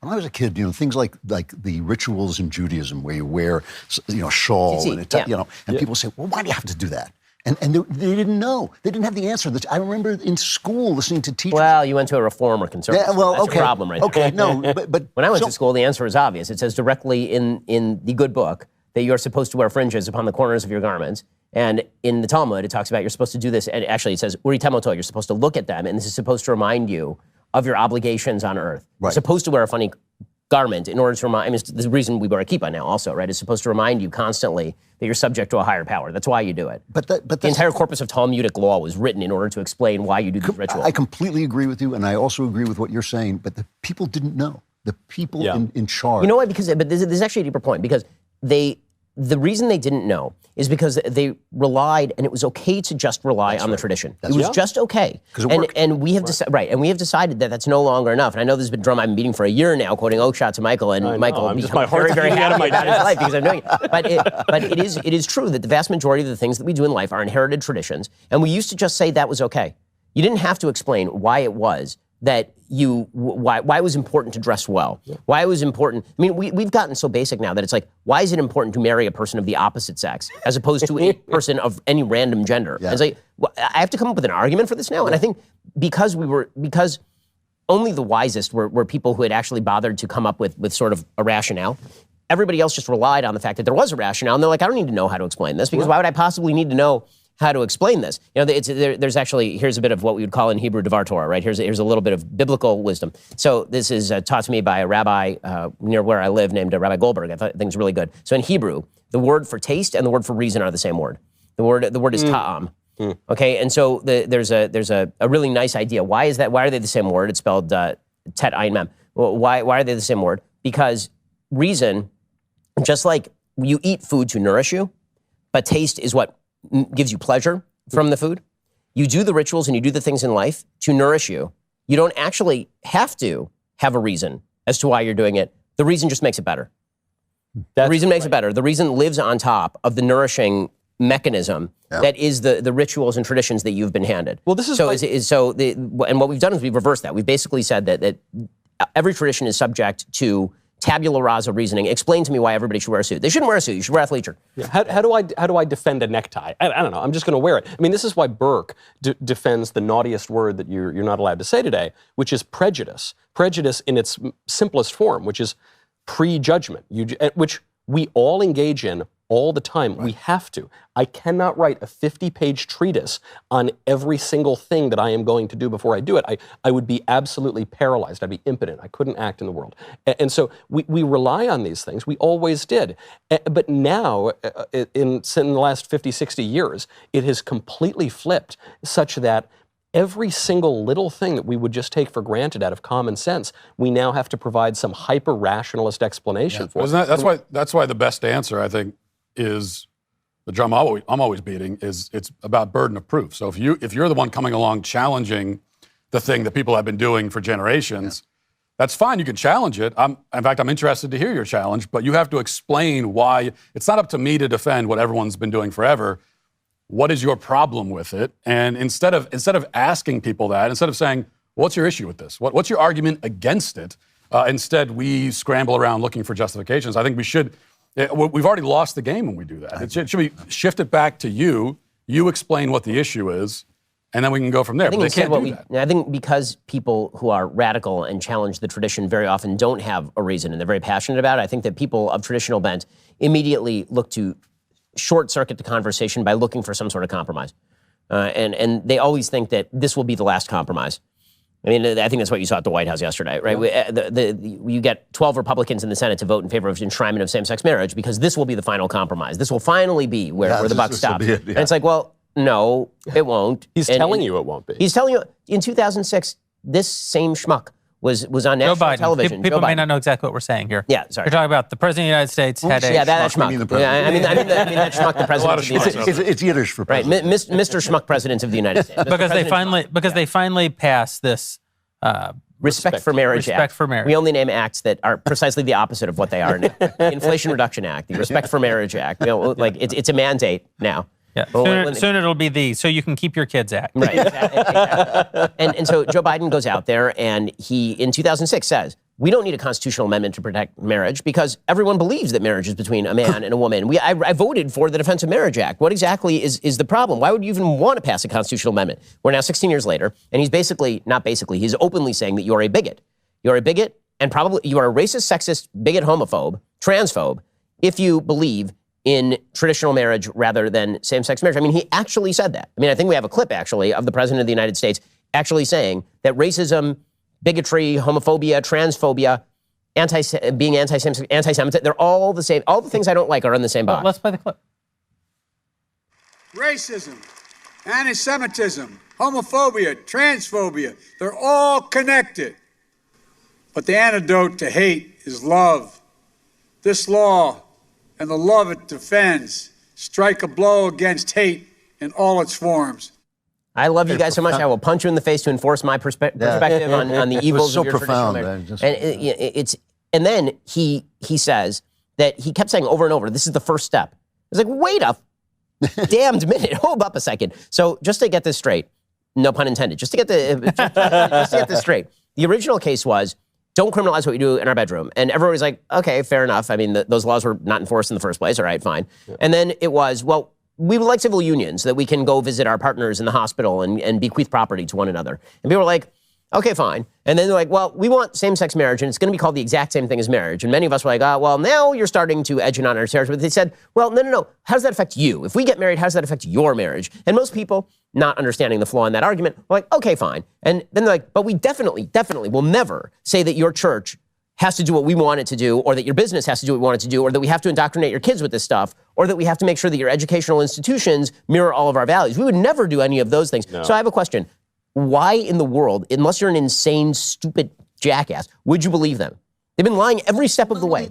when I was a kid, things like the rituals in Judaism where you wear, a shawl and people say, well, why do you have to do that? And they didn't know. They didn't have the answer. I remember in school listening to teachers. Well, you went to a reform or conservative. Yeah, well, That's okay. your problem right there. Okay, no, but when I went to school, the answer is obvious. It says directly in the good book that you're supposed to wear fringes upon the corners of your garments. And in the Talmud, it talks about you're supposed to do this. And actually, it says, Uri Temoto, you're supposed to look at them, and this is supposed to remind you of your obligations on earth. Right. You're supposed to wear a funny garment in order to remind, it's the reason we wear a kippah now also, right? It's supposed to remind you constantly that you're subject to a higher power. That's why you do it. But the entire corpus of Talmudic law was written in order to explain why you do these rituals. I completely agree with you, and I also agree with what you're saying, but the people didn't know. The people in charge. You know what? But this is actually a deeper point, because the reason they didn't know is because they relied, and it was okay to just rely on the tradition. It was just okay. And we have decided that that's no longer enough. And I know there's been drum I've been beating for a year now, quoting Oakshot to Michael, and Michael becomes very, very happy about his life because I'm doing it. But it is true that the vast majority of the things that we do in life are inherited traditions, and we used to just say that was okay. You didn't have to explain why it was that why it was important to dress well, why it was important. I mean, we've gotten so basic now that it's like, why is it important to marry a person of the opposite sex as opposed to a person of any random gender? Yeah. It's like, I have to come up with an argument for this now, and I think because only the wisest were people who had actually bothered to come up with sort of a rationale. Everybody else just relied on the fact that there was a rationale, and they're like, I don't need to know how to explain this, because why would I possibly need to know how to explain this? There's actually, here's a bit of what we would call in Hebrew Devar Torah, right? Here's a little bit of biblical wisdom. So this is taught to me by a rabbi near where I live named Rabbi Goldberg. I think it's really good. So in Hebrew, the word for taste and the word for reason are the same word. The word is ta'am. Okay, and so there's a really nice idea. Why is that? Why are they the same word? It's spelled tet ayin mem. Well, why are they the same word? Because reason, just like you eat food to nourish you, but taste is what gives you pleasure from the food. You do the rituals and you do the things in life to nourish you. You don't actually have to have a reason as to why you're doing it. The reason just makes it better. The reason makes it better. The reason lives on top of the nourishing mechanism that is the rituals and traditions that you've been handed. Well, this is and what we've done is we've reversed that. We've basically said that every tradition is subject to tabula rasa reasoning. Explain to me why everybody should wear a suit. They shouldn't wear a suit. You should wear athleisure. Yeah. How do I defend a necktie? I don't know. I'm just going to wear it. I mean, this is why Burke defends the naughtiest word that you're not allowed to say today, which is prejudice. Prejudice in its simplest form, which is prejudgment, which we all engage in all the time. Right. We have to. I cannot write a 50-page treatise on every single thing that I am going to do before I do it. I would be absolutely paralyzed. I'd be impotent. I couldn't act in the world. And so we rely on these things. We always did. But now, in the last 50, 60 years, it has completely flipped such that every single little thing that we would just take for granted out of common sense, we now have to provide some hyper-rationalist explanation for. That's why the best answer, I think, is the drum I'm always beating is it's about burden of proof. So if you're the one coming along challenging the thing that people have been doing for generations, that's fine. You can challenge it. In fact, I'm interested to hear your challenge, but you have to explain why. It's not up to me to defend what everyone's been doing forever. What is your problem with it? And instead of asking people that, instead of saying, what's your issue with this? What's your argument against it? Instead, we scramble around looking for justifications. I think we should. We've already lost the game when we do that. It should be shifted back to you. You explain what the issue is, and then we can go from there. But they can't do that. I think because people who are radical and challenge the tradition very often don't have a reason, and they're very passionate about it, I think that people of traditional bent immediately look to short-circuit the conversation by looking for some sort of compromise. And they always think that this will be the last compromise. I mean, I think that's what you saw at the White House yesterday, right? Yeah. You get 12 Republicans in the Senate to vote in favor of enshrinement of same-sex marriage because this will be the final compromise. This will finally be where the buck stops. And it's like, well, no, it won't. He's telling you it won't be. He's telling you, in 2006, this same schmuck was on national television. People may not know exactly what we're saying here. Yeah, sorry. You're talking about the President of the United States had a... Yeah, that schmuck. I mean that schmuck, the President of the United States. It's Yiddish for president. Right, Mr. Schmuck, President of the United States. Because they finally passed this... Respect for Marriage Act. We only name acts that are precisely the opposite of what they are now. The Inflation Reduction Act, the Respect for Marriage Act. It's a mandate now. Yeah. Soon it'll be So You Can Keep Your Kids Act. Right, exactly. And so Joe Biden goes out there and he, in 2006, says, we don't need a constitutional amendment to protect marriage because everyone believes that marriage is between a man and a woman. I voted for the Defense of Marriage Act. What exactly is the problem? Why would you even want to pass a constitutional amendment? We're now 16 years later, and he's he's openly saying that you're a bigot. You're a bigot, and probably you are a racist, sexist, bigot, homophobe, transphobe, if you believe in traditional marriage rather than same-sex marriage. I mean, he actually said that. I mean, I think we have a clip, actually, of the President of the United States actually saying that racism, bigotry, homophobia, transphobia, being anti-Semitic, they're all the same. All the things I don't like are in the same box. Let's play the clip. Racism, anti-Semitism, homophobia, transphobia, they're all connected. But the antidote to hate is love. This law and the love it defends strike a blow against hate in all its forms. I love you guys so much. I will punch you in the face to enforce my perspective on the evils of your traditional marriage. And then he says that he kept saying over and over, this is the first step. It's like, wait a damned minute. Hold up a second. So just to get this straight, no pun intended, just to get this straight, the original case was, don't criminalize what you do in our bedroom. And everybody's like, okay, fair enough. I mean, those laws were not enforced in the first place. All right, fine. Yeah. And then it was, well, we would like civil unions so that we can go visit our partners in the hospital and bequeath property to one another. And people were like, okay, fine. And then they're like, well, we want same-sex marriage, and it's going to be called the exact same thing as marriage. And many of us were like, well, now you're starting to edge in on our territory. But they said, well, no. How does that affect you? If we get married, how does that affect your marriage? And most people, not understanding the flaw in that argument, were like, okay, fine. And then they're like, but we definitely will never say that your church has to do what we want it to do, or that your business has to do what we want it to do, or that we have to indoctrinate your kids with this stuff, or that we have to make sure that your educational institutions mirror all of our values. We would never do any of those things. No. So I have a question. Why in the world, unless you're an insane, stupid jackass, would you believe them? They've been lying every step of the way.